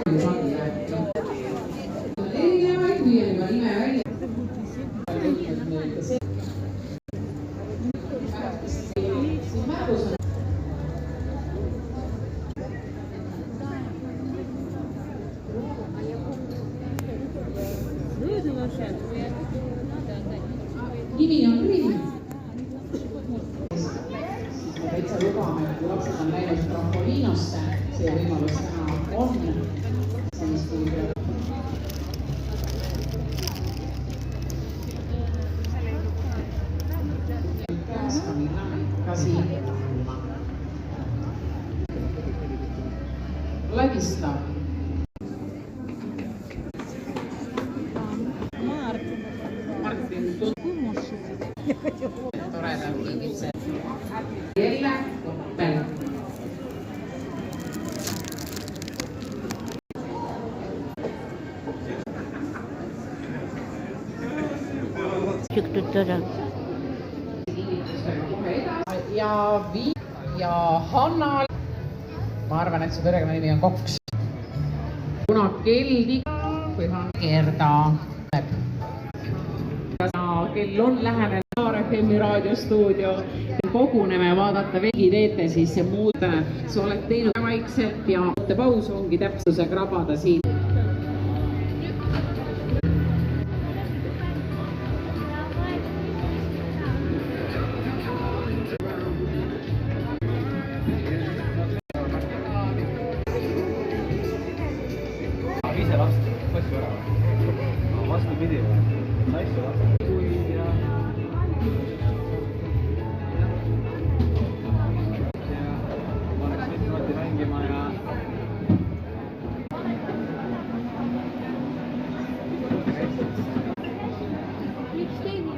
erinevaid püüdega nime välja. Nimi on Grimm. Täitsa lubame, kui lapsed on läinud trampoliinosse, see võimalus täna on. Siis kui käsi läbista. Toredad kingitsed. Jelle Koppel. Ja Hannal. Ma arvan, et see perekonnanimi on Koks. Kuna Keldi või Gerda. Kell on lähenenud RFM-i raadiostuudio. Koguneme vaadata veidi teete, siis see muuta. Sa oled teinud vaikselt ja paus ongi täpsuse krabada siin. Ise last kassu ära või? Vastupidi või? Naisse last. Ma oleks nüüd niimoodi mängima ja... Miks teine on?